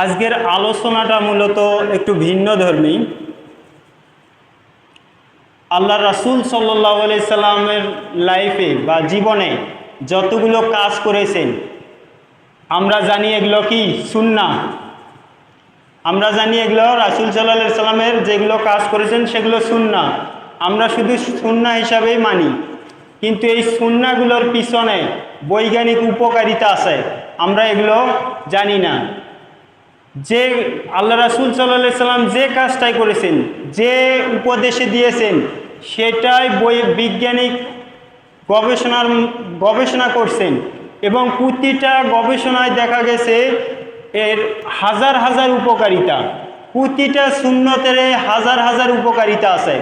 আজকের আলোচনাটা মূলত একটু ভিন্নধর্মী। আল্লাহ রাসূল সাল্লাল্লাহু আলাইহি সাল্লামের লাইফে বা জীবনে যতগুলো কাজ করেছেন আমরা জানি এগুলো কি সুন্নাহ। আমরা জানি এগুলো রাসূল সাল্লাল্লাহু আলাইহি সাল্লামের যেগুলো কাজ করেছেন সেগুলো সুন্নাহ, আমরা শুধু সুন্নাহ হিসাবেই মানি। কিন্তু এই সুন্নাহগুলোর পিছনে বৈজ্ঞানিক উপকারিতা আছে, আমরা এগুলো জানি না। যে আল্লাহ রাসূল সাল্লাল্লাহু আলাইহি সাল্লাম যে কাজটাই করেছেন, যে উপদেশে দিয়েছেন, সেটাই বিজ্ঞানিক গবেষণা করছেন এবং প্রতিটা গবেষণায় দেখা গেছে এর হাজার হাজার উপকারিতা, প্রতিটা সুন্নতের হাজার হাজার উপকারিতা আছে।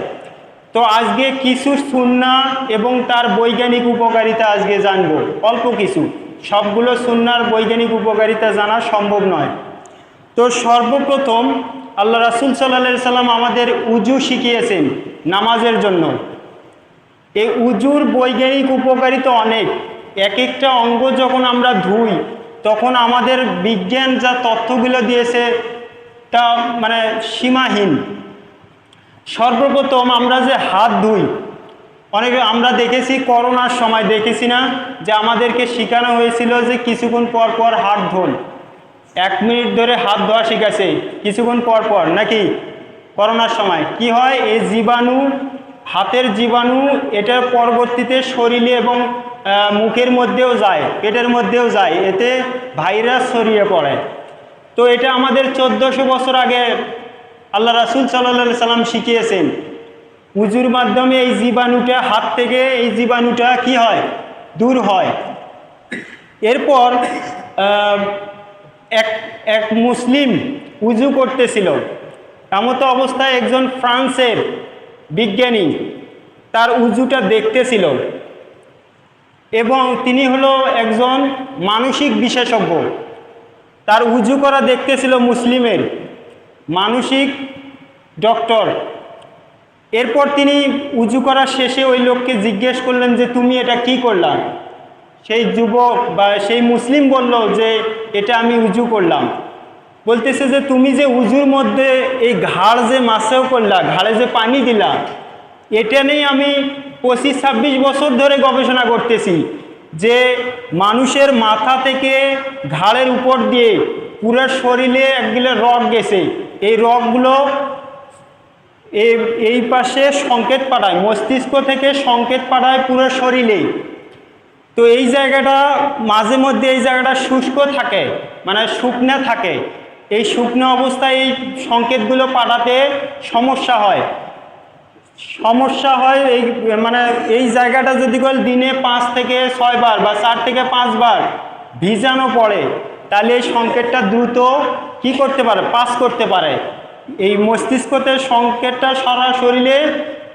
তো আজকে কিছু সুন্নাহ এবং তার বৈজ্ঞানিক উপকারিতা আজকে জানবো, অল্প কিছু। সবগুলো সুন্নাহর বৈজ্ঞানিক উপকারিতা জানা সম্ভব নয়। তো সর্বপ্রথম আল্লাহ রাসূল সাল্লাল্লাহু আলাইহি সাল্লাম আমাদের উজু শিখিয়েছেন নামাজের জন্য। এই উজুর বৈজ্ঞানিক উপকারিতা অনেক। এক একটা অঙ্গ যখন আমরা ধুই তখন আমাদের বিজ্ঞান যা তথ্যগুলো দিয়েছে তা মানে সীমাহীন। সর্বপ্রথম আমরা যে হাত ধুই, অনেকে আমরা দেখেছি করোনার সময় দেখেছি না যে আমাদেরকে শেখানো হয়েছিল যে কিছুক্ষণ পর পর হাত ধোন। 1 মিনিট ধরে হাত ধোয়া শিখাছে কিছুক্ষণ পর পর, নাকি? করোনার সময় কি হয়, এই জীবাণু, হাতের জীবাণু এটা পরবর্তীতে শরীরে এবং মুখের মধ্যেও যায়, পেটের মধ্যেও যায়, এতে ভাইরাস ছড়িয়ে পড়ে। তো এটা আমাদের 1400 বছর আগে আল্লাহ রাসূল সাল্লাল্লাহু আলাইহি সাল্লাম শিখিয়েছেন। উজুর মাধ্যমে এই জীবাণুটা, হাত থেকে এই জীবাণুটা কি হয়, দূর হয়। এরপর এক মুসলিম উজু করতেছিল, এমতো অবস্থায় একজন ফ্রান্সের বিজ্ঞানী তার উজুটা দেখতেছিল এবং তিনি হলো একজন মানসিক বিশেষজ্ঞ। তার উজু করা দেখতেছিল মুসলিমের মানসিক ডক্টর। এরপর তিনি উজু করা শেষে ওই লোককে জিজ্ঞেস করলেন যে তুমি এটা কি করলা? সেই যুবক বা সেই মুসলিম বলল যে এটা আমি উজু করলাম। বলতেছে যে তুমি যে উজুর মধ্যে এই ঘাড় যে মাসেও করলা, ঘাড়ে যে পানি দিলা, এটা নিয়ে আমি 25-26 বছর ধরে গবেষণা করতেছি যে মানুষের মাথা থেকে ঘাড়ের উপর দিয়ে পুরো শরীরে একগুলো রগ গেছে, এই রগগুলো এই পাশে সংকেত পাঠায়, মস্তিষ্ক থেকে সংকেত পাঠায় পুরো শরীরে। তো এই জায়গাটা মাঝে মধ্যে এই জায়গাটা শুষ্ক থাকে, মানে শুকনো থাকে। এই শুকনো অবস্থায় এই সংকেতগুলো পাঠাতে সমস্যা হয়। এই মানে এই জায়গাটা যদি দিনে 5 থেকে 6 বার বা 4 থেকে 5 বার ভিজানো পড়ে, তাহলে এই সংকেতটা দ্রুত কি করতে পারে, পাস করতে পারে, এই মস্তিষ্কতে সংকেতটা সারা শরীরে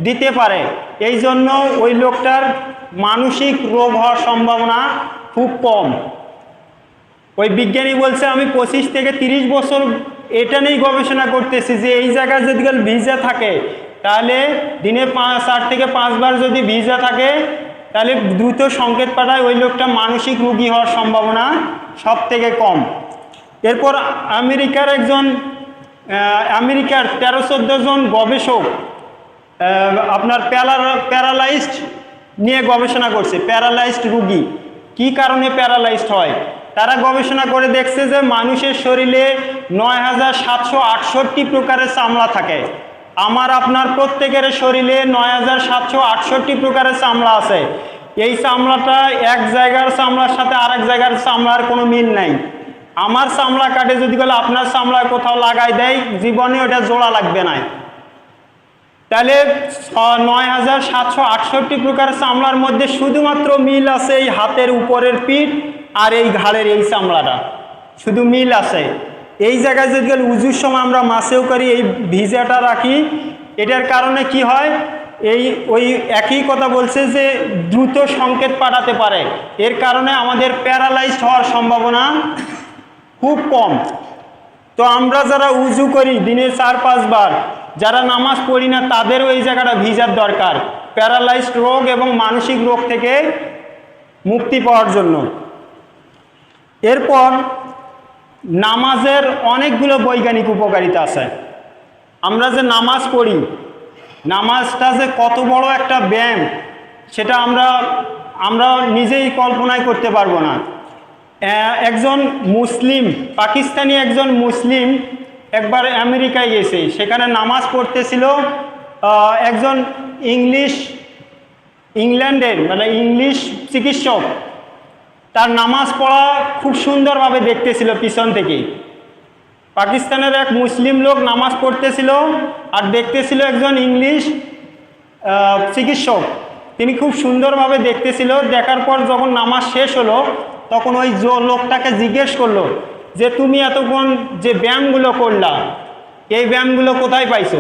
দিতে পারে। এই জন্য ওই লোকটার মানসিক রোগ হওয়ার সম্ভাবনা খুব কম। ওই বিজ্ঞানী বলছে আমি 25 থেকে 30 বছর এটা নিয়েই গবেষণা করতেছি যে এই জায়গায় যদি ভিজা থাকে তাহলে দিনে 4 থেকে 5 বার যদি ভিজা থাকে তাহলে দ্রুত সংকেত পাঠায়, ওই লোকটা মানসিক রোগী হওয়ার সম্ভাবনা সব থেকে কম। এরপর আমেরিকার 13-14 জন গবেষক আপনার প্যারালাইজড নিয়ে গবেষণা করছে। প্যারালাইজড রোগী কি কারণে প্যারালাইজড হয়, তারা গবেষণা করে দেখছে যে মানুষের শরীরে 9768 প্রকারের চামড়া থাকে। আমার আপনার প্রত্যেকের শরীরে 9768 প্রকারের চামড়া আছে। এই চামড়াটা এক জায়গার চামড়ার সাথে আরেক জায়গার চামড়ার কোনো মিল নাই। আমার চামড়া কাটে যদি বলে আপনার চামড়ায় কোথাও লাগাই দেয়, জীবনে ওটা জোড়া লাগবে না। তাহলে 9768 প্রকার চামড়ার মধ্যে শুধুমাত্র মিল আছে এই হাতের উপরের পিঠ আর এই ঘাড়ের এই চামড়াটা, শুধু মিল আছে। এই জায়গায় যদি উজুর সময় আমরা মাসেও করি এই ভিজাটা রাখি, এটার কারণে কি হয়, ওই একই কথা বলছে যে দ্রুত সংকেত পাঠাতে পারে। এর কারণে আমাদের প্যারালাইজড হওয়ার সম্ভাবনা খুব কম। তো আমরা যারা উজু করি দিনে 4-5 বার, যারা নামাজ পড়ি না, তাদেরও এই জায়গাটা ভিজার দরকার প্যারালাইজড রোগ এবং মানসিক রোগ থেকে মুক্তি পাওয়ার জন্য। এরপর নামাজের অনেকগুলো বৈজ্ঞানিক উপকারিতা আছে। আমরা যে নামাজ পড়ি, নামাজটা যে কত বড় একটা ব্যায়াম সেটা আমরা নিজেই কল্পনাই করতে পারবো না। একজন মুসলিম, পাকিস্তানি একজন মুসলিম একবার আমেরিকায় গেছে, সেখানে নামাজ পড়তেছিল। একজন ইংল্যান্ডের মানে ইংলিশ চিকিৎসক তার নামাজ পড়া খুব সুন্দরভাবে দেখতেছিল পিছন থেকে। পাকিস্তানের এক মুসলিম লোক নামাজ পড়তেছিল আর দেখতেছিল একজন ইংলিশ চিকিৎসক, তিনি খুব সুন্দরভাবে দেখতেছিল। দেখার পর যখন নামাজ শেষ হলো তখন ওই লোকটাকে জিজ্ঞেস করলো যে তুমি এতক্ষণ যে ব্যায়ামগুলো করলা, এই ব্যায়ামগুলো কোথায় পাইছো?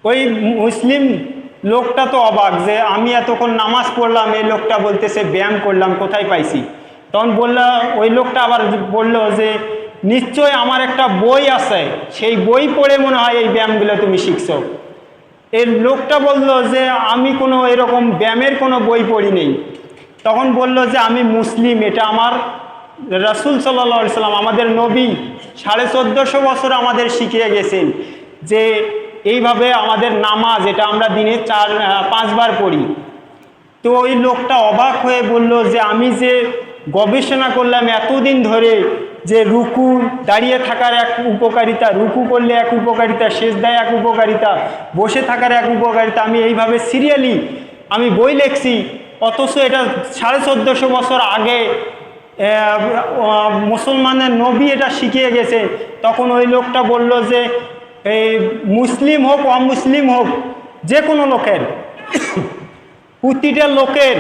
ওই মুসলিম লোকটা তো অবাক যে আমি এতক্ষণ নামাজ পড়লাম, এই লোকটা বলতেছে ব্যায়াম করলাম, কোথায় পাইছি? তখন ওই লোকটা আবার বলল যে নিশ্চয় আমার একটা বই আছে, সেই বই পড়ে মনে হয় এই ব্যায়ামগুলো তুমি শিখছো। এই লোকটা বলল যে আমি কোনো এরকম ব্যায়ামের কোনো বই পড়ি নেই। তখন বলল যে আমি মুসলিম, এটা আমার রাসূল সাল্লাল্লাহু আলাইহি সাল্লাম আমাদের নবী 1450 বছর আমাদের শিখিয়ে গেছেন যে এইভাবে আমাদের নামাজ, এটা আমরা দিনে 4-5 বার পড়ি। তো ওই লোকটা অবাক হয়ে বলল যে আমি যে গবেষণা করলাম এতদিন ধরে যে রুকু দাঁড়িয়ে থাকার এক উপকারিতা, রুকু করলে এক উপকারিতা, সেজদায় এক উপকারিতা, বসে থাকার এক উপকারিতা, আমি এইভাবে সিরিয়ালি আমি বই লিখছি, অথচ এটা 1450 বছর আগে মুসলমানের নবী এটা শিখিয়ে গেছে। তখন ওই লোকটা বলল যে এই মুসলিম হোক অমুসলিম হোক, যে কোনো লোকের, প্রতিটা লোকের,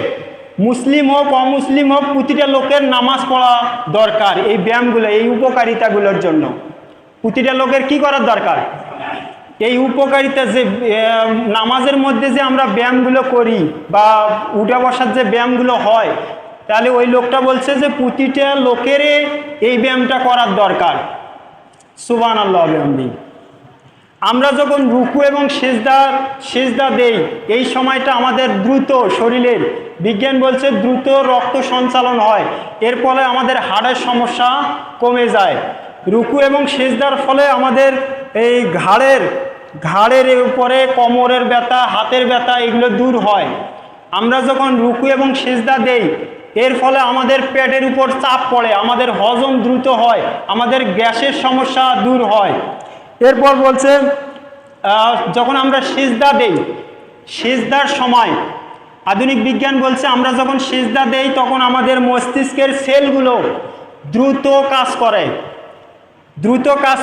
মুসলিম হোক অমুসলিম হোক, প্রতিটা লোকের নামাজ পড়া দরকার এই ব্যায়ামগুলো, এই উপকারিতাগুলোর জন্য। প্রতিটা লোকের কি করার দরকার? এই উপকারিতা যে নামাজের মধ্যে যে আমরা ব্যায়ামগুলো করি বা উঠা বসার যে ব্যায়ামগুলো হয়, তাহলে ওই লোকটা বলছে যে প্রতিটা লোকের এই ব্যায়ামটা করার দরকার। সুবহানাল্লাহ বিহামদিহি। আমরা যখন রুকু এবং সেজদা দেই, এই সময়টা আমাদের দ্রুত শরীরের, বিজ্ঞান বলছে দ্রুত রক্ত সঞ্চালন হয়, এর ফলে আমাদের হাড়ের সমস্যা কমে যায়। রুকু এবং সেজদার ফলে আমাদের এই ঘাড়ের উপরে কোমরের ব্যথা, হাতের ব্যথা, এগুলো দূর হয়। আমরা যখন রুকু এবং সেজদা দেই, এর ফলে আমাদের পেটের উপর চাপ পড়ে, আমাদের হজম দ্রুত হয়, আমাদের গ্যাসের সমস্যা দূর হয়। এরপর বলছে যখন আমরা সিজদা দেই, সিজদার সময় আধুনিক বিজ্ঞান বলছে আমরা যখন সিজদা দেই তখন আমাদের মস্তিষ্কের সেলগুলো দ্রুত কাজ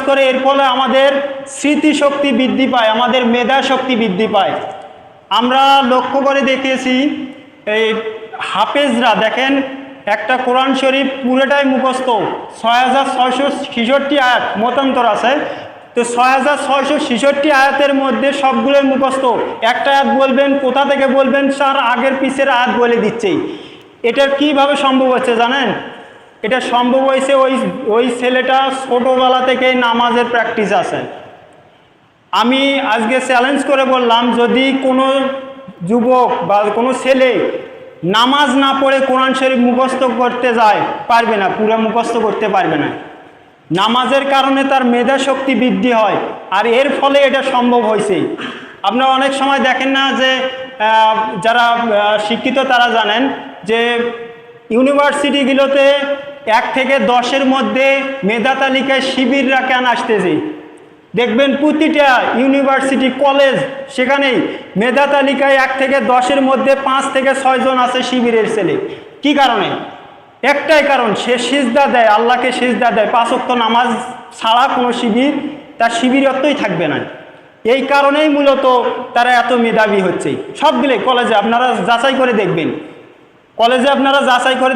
করে, এর ফলে আমাদের স্মৃতিশক্তি বৃদ্ধি পায়, আমাদের মেধা শক্তি বৃদ্ধি পায়। আমরা লক্ষ্য করে দেখেছি এই হাফেজরা দেখেন একটা কোরআন শরীফ পুরোটাই মুখস্থ, 6666 আয়াত, মতান্তর আছে, তো 6666 আয়াতের মধ্যে সবগুলোই মুখস্থ। একটা আয়াত বলবেন, কোথা থেকে বলবেন, স্যার আগের পিছের আয়াত বলে দিচ্ছেই। এটা কিভাবে সম্ভব হচ্ছে জানেন? এটা সম্ভব হয়েছে ওই ছেলেটা ছোটোবেলা থেকেই নামাজের প্র্যাকটিস আছে। আমি আজকে চ্যালেঞ্জ করে বললাম, যদি কোনো যুবক বা কোনো ছেলে নামাজ না পড়ে কোরআন শরীফ মুখস্থ করতে যায়, পারবে না, পুরো মুখস্থ করতে পারবে না। নামাজের কারণে তার মেধা শক্তি বৃদ্ধি হয়, আর এর ফলে এটা সম্ভব হয়েছে। আপনারা অনেক সময় দেখেন না যে যারা শিক্ষিত তারা জানেন যে ইউনিভার্সিটিগুলোতে 1 থেকে 10-এর মধ্যে মেধা তালিকায় শিবিররা কেন আসতেছে? দেখবেন প্রতিটা ইউনিভার্সিটি, কলেজ, সেখানেই মেধা তালিকায় 1 থেকে 10-এর মধ্যে 5 থেকে 6 জন আছে শিবিরের ছেলে। কি কারণে? একটাই কারণ, সে সিজদা দেয়, আল্লাহকে সিজদা দেয়। 5 ওয়াক্ত নামাজ ছাড়া কোনো শিবির তার শিবিরত্বই থাকবে না। এই কারণেই মূলত তারা এত মেধাবী হচ্ছে। সবগুলো কলেজে আপনারা যাচাই করে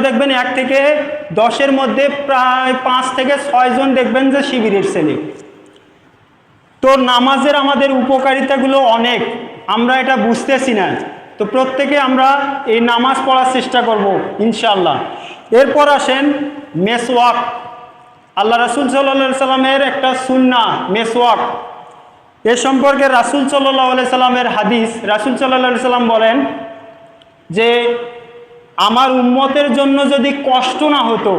দেখবেন, 1 থেকে 10-এর মধ্যে প্রায় 5 থেকে 6 জন দেখবেন যে শিবিরের ছেলে। তো নামাজের আমাদের উপকারিতাগুলো অনেক, আমরা এটা বুঝতেছি না। তো প্রত্যেকে আমরা এই নামাজ পড়ার চেষ্টা করব ইনশাআল্লাহ। এরপর আসেন মেসওয়াক। আল্লাহ রাসূল সাল্লাল্লাহু আলাইহি সাল্লামের একটা সুন্নাহ মেসওয়াক। এ সম্পর্কে রাসূল সাল্লাল্লাহু আলাইহি সাল্লামের হাদিস, রাসূল সাল্লাল্লাহু আলাইহি সাল্লাম বলেন যে আমার উম্মতের জন্য যদি কষ্ট না হতো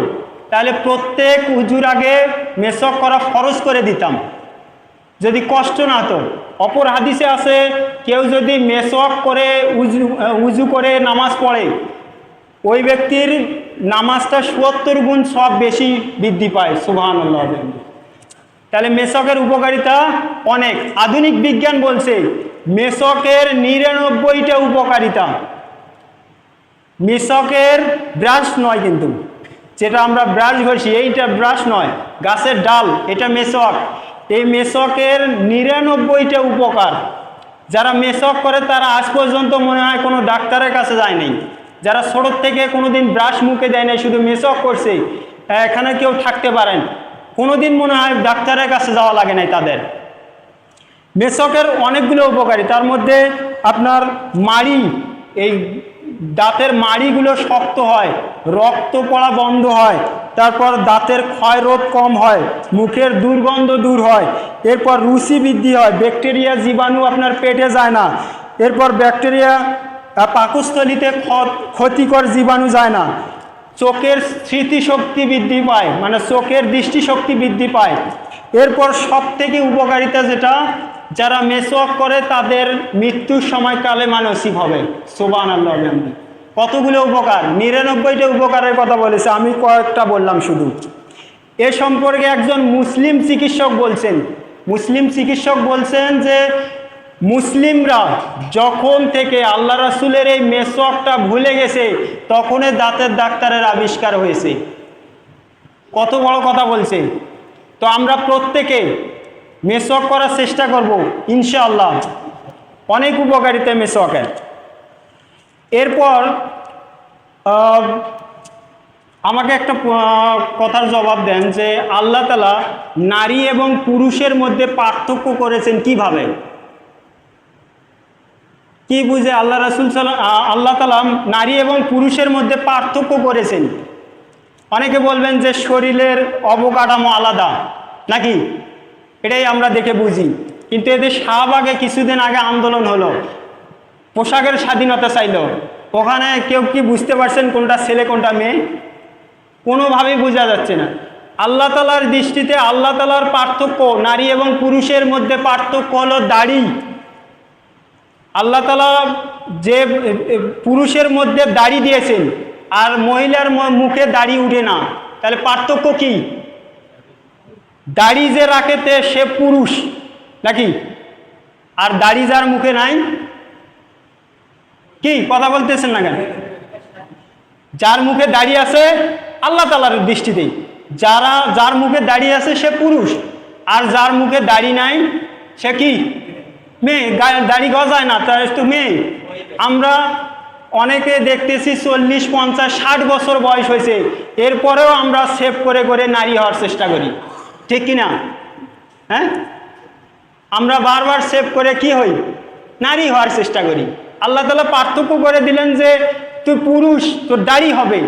তাহলে প্রত্যেক উজুর আগে মেসওয়াক করা ফরজ করে দিতাম, যদি কষ্ট না হতো। অপর হাদিসে আছে, কেউ যদি মেসওয়াক করে উজু করে নামাজ পড়ে, ওই ব্যক্তির নামাজটা ৭০ গুণ সব বেশি বৃদ্ধি পায়। সুবহানাল্লাহ। তাহলে মেসওয়াকের উপকারিতা অনেক। আধুনিক বিজ্ঞান বলছে মেসওয়াকের ৯৯টা উপকারিতা। মেসওয়াকের ব্রাশ নয়, কিন্তু যেটা আমরা ব্রাশ ঘষি এইটা ব্রাশ নয়, গাছের ডাল, এটা মেসওয়াক। এই মেসওয়াকের ৯৯টা উপকার। যারা মেসওয়াক করে তারা আজ পর্যন্ত মনে হয় কোনো ডাক্তারের কাছে যায়নি। যারা ছোটোর থেকে কোনোদিন ব্রাশ মুখে দেয় নাই, শুধু মেসওয়াক করছে, এখানে কেউ থাকতে পারেন, কোনোদিন মনে হয় ডাক্তারের কাছে যাওয়া লাগে নাই তাদের। মেসওয়াকের অনেকগুলো উপকারী, তার মধ্যে আপনার মাড়ি, এই দাঁতের মাড়িগুলো শক্ত হয়, রক্ত পড়া বন্ধ হয়, তারপর দাঁতের ক্ষয় রোধ কম হয়, মুখের দুর্গন্ধ দূর হয়, এরপর রুচি বৃদ্ধি হয়, ব্যাকটেরিয়া জীবাণু আপনার পেটে যায় না, এরপর ব্যাকটেরিয়া পাকস্থলীতে ক্ষতিকর জীবাণু যায় না, চোখের স্মৃতিশক্তি বৃদ্ধি পায়, মানে চোখের দৃষ্টিশক্তি বৃদ্ধি পায়। এরপর সব থেকে উপকারিতা যেটা, যারা মেসওয়াক করে তাদের মৃত্যুর সময়কালে নসিব হবে। সুবহানাল্লাহ। কতগুলো উপকার, ৯৯টা উপকারের কথা বলেছে, আমি কয়েকটা বললাম শুধু। এ সম্পর্কে একজন মুসলিম চিকিৎসক বলছেন যে মুসলিমরা যখন থেকে আল্লাহ রাসূলের এই মেসওয়াকটা ভুলে গেছে, তখনই দাঁতের ডাক্তারের আবিষ্কার হয়েছে। কত বড় কথা বলছে। তো আমরা প্রত্যেকে মেসওয়াক করার চেষ্টা করব ইনশাআল্লাহ। অনেক উপকারিতা মেসওয়াকের। এরপর আমাকে একটা কথার জবাব দেন যে আল্লাহ তাআলা নারী এবং পুরুষের মধ্যে পার্থক্য করেছেন কিভাবে? কি বুঝে আল্লাহ তাআলা নারী এবং পুরুষের মধ্যে পার্থক্য করেছেন? অনেকে বলবেন যে শরীরের অবকাঠামো আলাদা নাকি, এটাই আমরা দেখে বুঝি। কিন্তু এদের শাহবাগে কিছুদিন আগে আন্দোলন হলো, পোশাকের স্বাধীনতা চাইল, ওখানে কেউ কি বুঝতে পারছেন কোনটা ছেলে কোনটা মেয়ে? কোনোভাবেই বোঝা যাচ্ছে না। আল্লাহ তাআলার দৃষ্টিতে আল্লাহ তাআলার পার্থক্য, নারী এবং পুরুষের মধ্যে পার্থক্য হলো দাড়ি। আল্লাহ তাআলা যে পুরুষের মধ্যে দাড়ি দিয়েছেন আর মহিলার মুখে দাড়ি উঠে না, তাহলে পার্থক্য কি? দাড়ি যে রাখেতে সে পুরুষ নাকি, আর দাড়ি যার মুখে নাই, কি কথা বলতেছেন না কেন? যার মুখে দাড়ি আছে আল্লাহ তাআলার দৃষ্টিতে যার মুখে দাড়ি আছে সে পুরুষ, আর যার মুখে দাড়ি নাই সে কি? মেয়ে। দাড়ি গজায় না, তাই তো মেয়ে। আমরা অনেকে দেখতেছি 40, 50, 60 বছর বয়স হয়েছে, এরপরেও আমরা সেভ করে করে নারী হওয়ার চেষ্টা করি, ঠিক কিনা? হ্যাঁ, আমরা বারবার সেভ করে কি হই? নারী হওয়ার চেষ্টা করি। আল্লাহ তাআলা পার্থক্য করে দিলেন যে তুই পুরুষ, তোর দাড়ি হবে,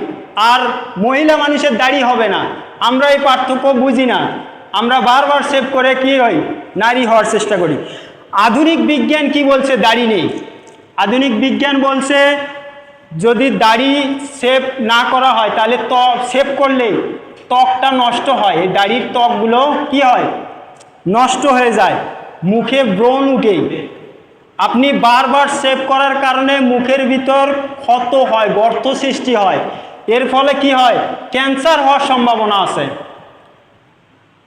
আর মহিলা মানুষের দাড়ি হবে না। আমরা এই পার্থক্য বুঝি না, আমরা বারবার সেভ করে কি হই? নারী হওয়ার চেষ্টা করি। আধুনিক বিজ্ঞান কি বলছে? দাড়ি নেই। আধুনিক বিজ্ঞান বলছে যদি দাড়ি সেভ না করা হয় তাহলে সেভ করলে ত্বকটা নষ্ট হয়, এই দাড়ির ত্বকগুলো কি হয়? নষ্ট হয়ে যায়, মুখে ব্রণ উঠে। আপনি বারবার সেভ করার কারণে মুখের ভিতর ক্ষত হয়, গর্ত সৃষ্টি হয়, এর ফলে কি হয়? ক্যান্সার হওয়ার সম্ভাবনা আছে।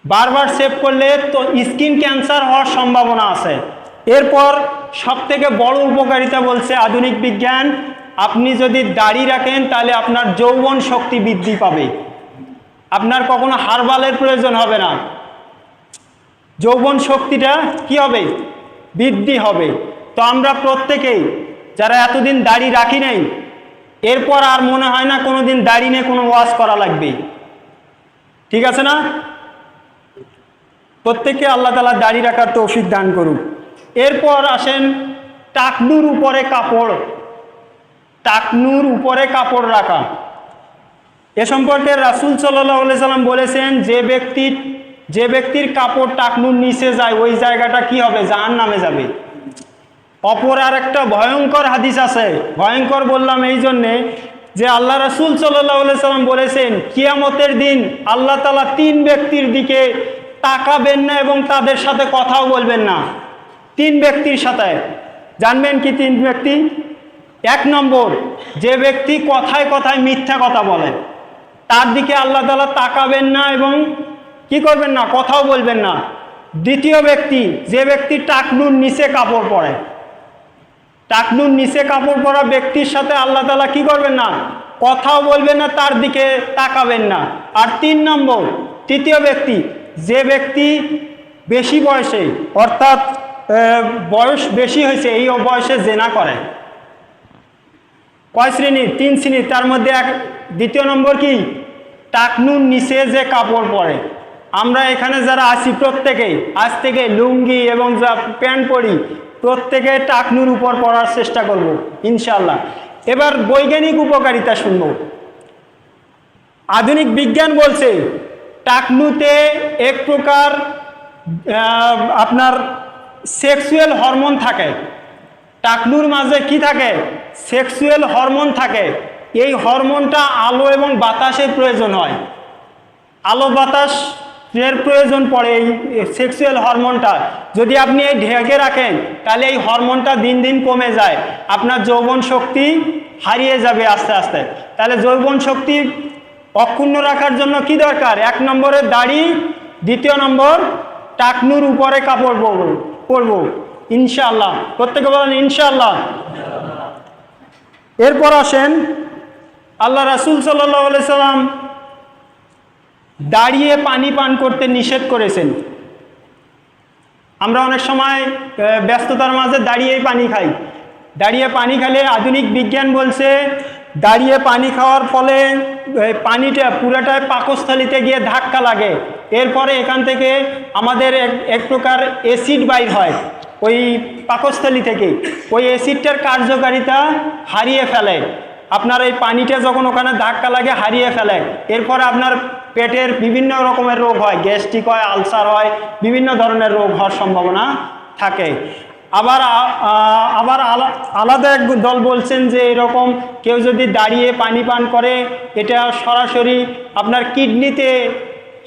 বারবার সেভ করলে তো স্কিন ক্যান্সার হওয়ার সম্ভাবনা আছে। এরপর সবথেকে বড় উপকারিতা বলছে আধুনিক বিজ্ঞান, আপনি যদি দাড়ি রাখেন তাহলে আপনার যৌবন শক্তি বৃদ্ধি পাবে, আপনার কখনো হারবালের প্রয়োজন হবে না, যৌবন শক্তিটা কি হবে? বৃদ্ধি হবে। তো আমরা প্রত্যেকেই যারা এতদিন দাড়ি রাখি নাই, এরপর আর মনে হয় না কোনোদিন দাড়ি নিয়ে কোনো ওয়াজ করা লাগবে, ঠিক আছে না? প্রত্যেককে আল্লাহ তাআলা দাড়ি রাখার তৌফিক দান করুক। এরপর আসেন টাকনুর উপরে কাপড়, টাকনুর উপরে কাপড় রাখা। এ সম্পর্কে রাসূল সাল্লাল্লাহু আলাইহি সাল্লাম বলেছেন যে ব্যক্তির কাপড় টাকনুর নিচে যায় ওই জায়গাটা কি হবে? জাহান্নামে যাবে। অপর আর একটা ভয়ঙ্কর হাদিস আছে, ভয়ঙ্কর বললাম এই জন্যে, যে আল্লাহ রাসূল সাল্লাল্লাহু আলাইহি সাল্লাম বলেছেন কিয়ামতের দিন আল্লাহ তাআলা 3 ব্যক্তির দিকে তাকাবেন না এবং তাদের সাথে কথাও বলবেন না। 3 ব্যক্তির সাথে, জানবেন কি 3 ব্যক্তি? 1 নম্বর, যে ব্যক্তি কথায় কথায় মিথ্যা কথা বলে, তার দিকে আল্লাহ তাআলা তাকাবেন না এবং কি করবেন না, কথাও বলবেন না। দ্বিতীয় ব্যক্তি, যে ব্যক্তি টাকনুর নিচে কাপড় পরে, টাকনুর নিচে কাপড় পরা ব্যক্তির সাথে আল্লাহ তাআলা কি করবেন না, কথাও বলবেন না, তার দিকে তাকাবেন না। আর 3 নম্বর, তৃতীয় ব্যক্তি, যে ব্যক্তি বেশি বয়সে, অর্থাৎ বয়স বেশি হয়েছে, এই বয়সে জেনা করে। কয় শ্রেণী? 3 শ্রেণী। তার মধ্যে দ্বিতীয় নম্বর কি, টাকনুর নিচে যে কাপড় পরে। আমরা এখানে যারা আছি প্রত্যেকেই আজ থেকে লুঙ্গি এবং যা প্যান্ট পরি, প্রত্যেকে টাকনুর উপর পরার চেষ্টা করব ইনশাআল্লাহ। এবার বৈজ্ঞানিক উপকারিতা শুনব। আধুনিক বিজ্ঞান বলছে টাকনুতে এক প্রকার আপনার সেক্সুয়াল হরমোন থাকে। টাকনুর মাঝে কি থাকে? সেক্সুয়াল হরমোন থাকে। এই হরমোনটা আলো এবং বাতাসের প্রয়োজন হয়, আলো বাতাসের প্রয়োজন পড়ে এই সেক্সুয়াল হরমোনটা। যদি আপনি এই ঢেকে রাখেন তাহলে এই হরমোনটা দিন দিন কমে যায়, আপনার যৌবন শক্তি হারিয়ে যাবে আস্তে আস্তে। তাহলে যৌবন শক্তি অক্ষুণ্ণ রাখার জন্য কি দরকার? 1 নম্বরে দাড়ি, দ্বিতীয় নম্বর টাকনুর উপরে কাপড় পরব ইনশাআল্লাহ। প্রত্যেকে বলেন ইনশাআল্লাহ। এরপর আসেন, আল্লাহ রাসূল সাল্লাল্লাহু আলাইহি সাল্লাম দাঁড়িয়ে পানি পান করতে নিষেধ করেছেন। আমরা অনেক সময় ব্যস্ততার মাঝে দাঁড়িয়েই পানি খাই। দাঁড়িয়ে পানি খেলে আধুনিক বিজ্ঞান বলছে দাঁড়িয়ে পানি খাওয়ার ফলে পানিটা পুরাটাই পাকস্থলীতে গিয়ে ধাক্কা লাগে, এরপরে এখান থেকে আমাদের এক প্রকার অ্যাসিড বাইর হয় ওই পাকস্থলী থেকে। ওই অ্যাসিডটার কার্যকারিতা হারিয়ে ফেলে, আপনার এই পানিটা যখন ওখানে ধাক্কা লাগে হারিয়ে ফেলে। এরপরে আপনার পেটের বিভিন্ন রকমের রোগ হয়, গ্যাস্ট্রিক হয়, আলসার হয়, বিভিন্ন ধরনের রোগ হওয়ার সম্ভাবনা থাকে। আবার আলাদা এক দল বলছেন যে এরকম কেউ যদি দাঁড়িয়ে পানি পান করে এটা সরাসরি আপনার কিডনিতে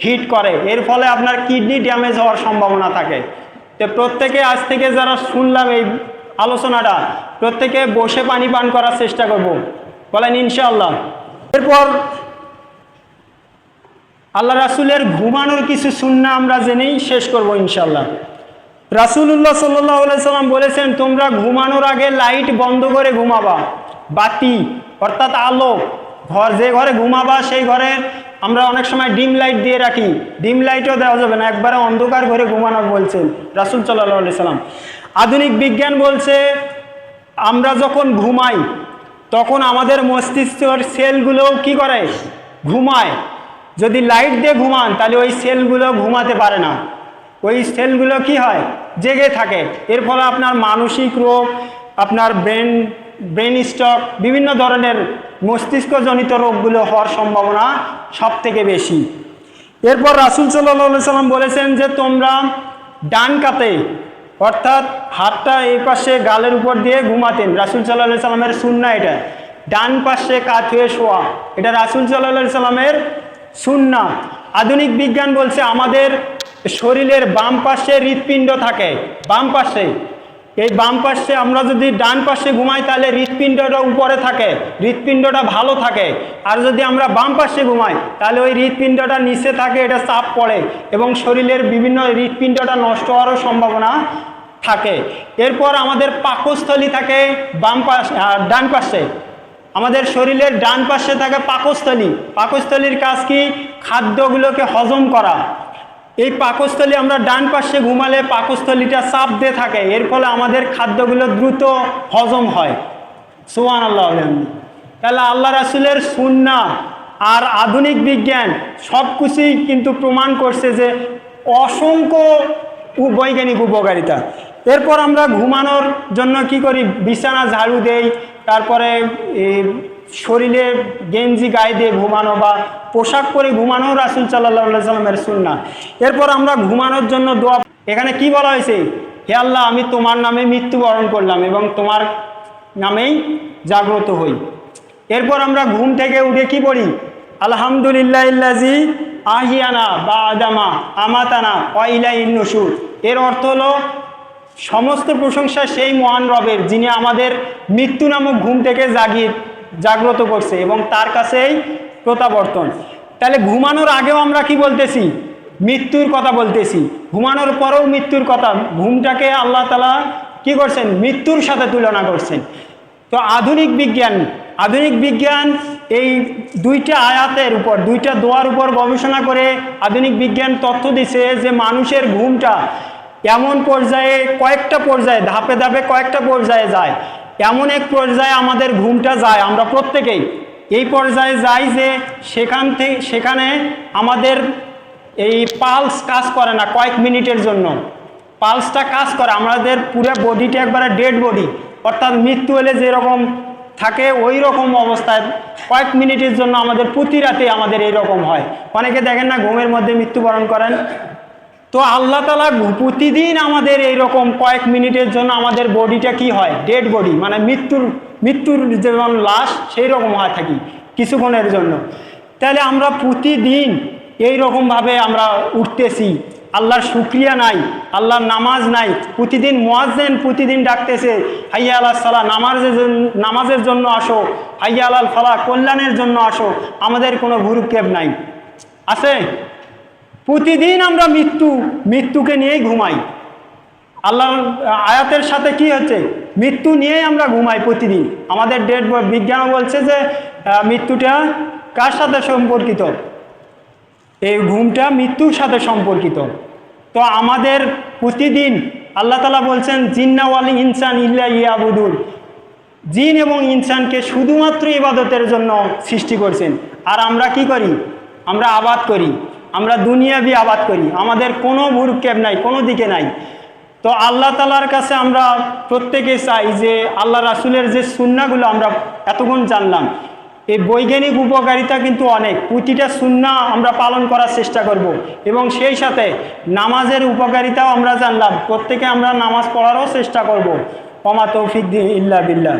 হিট করে, এর ফলে আপনার কিডনি ড্যামেজ হওয়ার সম্ভাবনা থাকে। তো প্রত্যেকে আজ থেকে যারা শুনলাম এই আলোচনাটা, প্রত্যেকে বসে পানি পান করার চেষ্টা করব, বলেন ইনশাআল্লাহ। এরপর আল্লাহ রাসূলের ঘুমানোর কিছু সুন্নাহ আমরা জেনেই শেষ করব ইনশাআল্লাহ। রাসূলুল্লাহ সাল্লাল্লাহু আলাইহি সাল্লাম বলেছেন তোমরা ঘুমানোর আগে লাইট বন্ধ করে ঘুমাবা। বাতি অর্থাৎ আলো, যে ঘরে ঘুমাবা সেই ঘরে আমরা অনেক সময় ডিম লাইট দিয়ে রাখি, ডিম লাইটও দেওয়া যাবে না, একবারে অন্ধকার ঘরে ঘুমানোর বলছেন রাসূল সাল্লাল্লাহু আলাইহি সাল্লাম। আধুনিক বিজ্ঞান বলছে আমরা যখন ঘুমাই তখন আমাদের মস্তিষ্কের সেলগুলোও কি করে? ঘুমায়। যদি লাইট দিয়ে ঘুমান তাহলে ওই সেলগুলো ঘুমাতে পারে না, ওই সেলগুলো কি হয়? জেগে থাকে। এর ফলে আপনার মানসিক রোগ, আপনার ব্রেন স্ট্রোক, বিভিন্ন ধরনের মস্তিষ্কজনিত রোগগুলো হওয়ার সম্ভাবনা সব থেকে বেশি। এরপর রাসূল সাল্লাল্লাহু আলাইহি সাল্লাম বলেছেন যে তোমরা ডান কাতে অর্থাৎ হাতটা এই পাশে গালের উপর দিয়ে ঘুমাতেন। রাসূল সাল্লাল্লাহু আলাইহি সাল্লামের সুন্নাহ এটা, ডান পাশে কাত হয়ে শোয়া, এটা রাসূল সাল্লাল্লাহু আলাইহি সাল্লামের সুন্নাহ। আধুনিক বিজ্ঞান বলছে আমাদের শরীরের বাম পাশে হৃৎপিণ্ড থাকে, বাম পাশে। এই বাম পাশে আমরা যদি ডান পাশে ঘুমাই তাহলে হৃৎপিণ্ডটা উপরে থাকে, হৃৎপিণ্ডটা ভালো থাকে। আর যদি আমরা বাম পাশে ঘুমাই তাহলে ওই হৃৎপিণ্ডটা নিচে থাকে, এটা চাপ পড়ে এবং শরীরের বিভিন্ন হৃৎপিণ্ডটা নষ্ট হওয়ারও সম্ভাবনা থাকে। এরপর আমাদের পাকস্থলী থাকে বাম পাশে, ডান পাশে। আমাদের শরীরের ডান পাশে থাকে পাকস্থলী। পাকস্থলীর কাজ কি? খাদ্যগুলোকে হজম করা। এই পাকস্থলী আমরা ডান পাশে ঘুমালে পাকস্থলীটা চাপ দিয়ে থাকে, এর ফলে আমাদের খাদ্যগুলো দ্রুত হজম হয়। সুবহানাল্লাহ। তাহলে আল্লাহ রাসূলের সুন্নাহ আর আধুনিক বিজ্ঞান সব কিছুই কিন্তু প্রমাণ করছে যে অসংখ্য বৈজ্ঞানিক উপকারিতা। এরপর আমরা ঘুমানোর জন্য কি করি? বিছানা ঝাড়ু দেই, তারপরে শরীরে গেঞ্জি গায়ে দিয়ে ঘুমানো বা পোশাক পরে ঘুমানো রাসূল সাল্লাল্লাহু আলাইহি সাল্লামের সুন্নাহ। এরপর আমরা ঘুমানোর জন্য দোয়া, এখানে কি বলা হয়েছে? হে আল্লাহ, আমি তোমার নামে মৃত্যুবরণ করলাম এবং তোমার নামেই জাগ্রত হই। এরপর আমরা ঘুম থেকে উঠে কি পড়ি? আলহামদুলিল্লাহিল্লাযী আহিয়ানা বা'দামা আমাতানা ওয়া ইলাইহিন নুশুর। এর অর্থ হলো সমস্ত প্রশংসা সেই মহান রবের, যিনি আমাদের মৃত্যু নামক ঘুম থেকে জাগ্রত করছে এবং তার কাছেই প্রত্যাবর্তন। তাহলে ঘুমানোর আগেও আমরা কি বলতেছি? মৃত্যুর কথা বলতেছি। ঘুমানোর পরেও মৃত্যুর কথা। ঘুমটাকে আল্লাহ তাআলা কি করছেন? মৃত্যুর সাথে তুলনা করছেন। তো আধুনিক বিজ্ঞান এই দুইটা আয়াতের উপর, দুইটা দোয়ার উপর গবেষণা করে আধুনিক বিজ্ঞান তথ্য দিছে যে মানুষের ঘুমটা এমন পর্যায়ে, কয়েকটা পর্যায়ে, ধাপে ধাপে কয়েকটা পর্যায়ে যায়। এমন এক পর্যায়ে আমাদের ঘুমটা যায়, আমরা প্রত্যেকেই এই পর্যায়ে যাই যে সেখানে আমাদের এই পালস কাজ করে না কয়েক মিনিটের জন্য। পালসটা কাজ করে, আমাদের পুরো বডিটা একবারে ডেড বডি, অর্থাৎ মৃত্যু হলে যেরকম থাকে ওই রকম অবস্থায় কয়েক মিনিটের জন্য আমাদের প্রতি রাতে আমাদের এইরকম হয়। অনেকে দেখেন না ঘুমের মধ্যে মৃত্যুবরণ করেন। তো আল্লাহ তাআলা প্রতিদিন আমাদের এইরকম কয়েক মিনিটের জন্য আমাদের বডিটা কি হয়? ডেড বডি, মানে মৃত্যুর যেমন লাশ সেই রকম হয় থাকি কিছুক্ষণের জন্য। তাহলে আমরা প্রতিদিন এইরকমভাবে আমরা উঠতেছি, আল্লাহর শুকরিয়া নাই, আল্লাহর নামাজ নাই। প্রতিদিন মুয়াজ্জিন প্রতিদিন ডাকতেছে, হাইয়া আলাস সালাহ, নামাজের জন্য আসো, হাইয়া আলাল ফালাহ, কল্যাণের জন্য আসো। আমাদের কোনো ভুরুক্ষেপ নাই, আছে? প্রতিদিন আমরা মৃত্যুকে নিয়েই ঘুমাই। আল্লাহর আয়াতের সাথে কি হচ্ছে? মৃত্যু নিয়েই আমরা ঘুমাই প্রতিদিন। আমাদের বিজ্ঞানও বলছে যে মৃত্যুটা কার সাথে সম্পর্কিত? এই ঘুমটা মৃত্যুর সাথে সম্পর্কিত। তো আমাদের প্রতিদিন আল্লাহ তাআলা বলছেন, জিন্না ওয়াল ইনসান ইল্লা ইয়াবুদুন, জিন এবং ইনসানকে শুধুমাত্র ইবাদতের জন্য সৃষ্টি করছেন। আর আমরা কি করি? আমরা আবাদ করি, আমরা দুনিয়াবি আবাদ করি। আমাদের কোনো ভুরুক্ষেপ নাই, কোনো দিকে নাই। তো আল্লাহ তাআলার কাছে আমরা প্রত্যেকে চাই যে আল্লাহ রাসূলের যে সুন্নাহগুলো আমরা এতক্ষণ জানলাম, এই বৈজ্ঞানিক উপকারিতা কিন্তু অনেক। প্রতিটা সুন্নাহ আমরা পালন করার চেষ্টা করব এবং সেই সাথে নামাজের উপকারিতাও আমরা জানলাম। প্রত্যেকে আমরা নামাজ পড়ারও চেষ্টা করব। ওমা তৌফিক ইল্লা বিল্লাহ।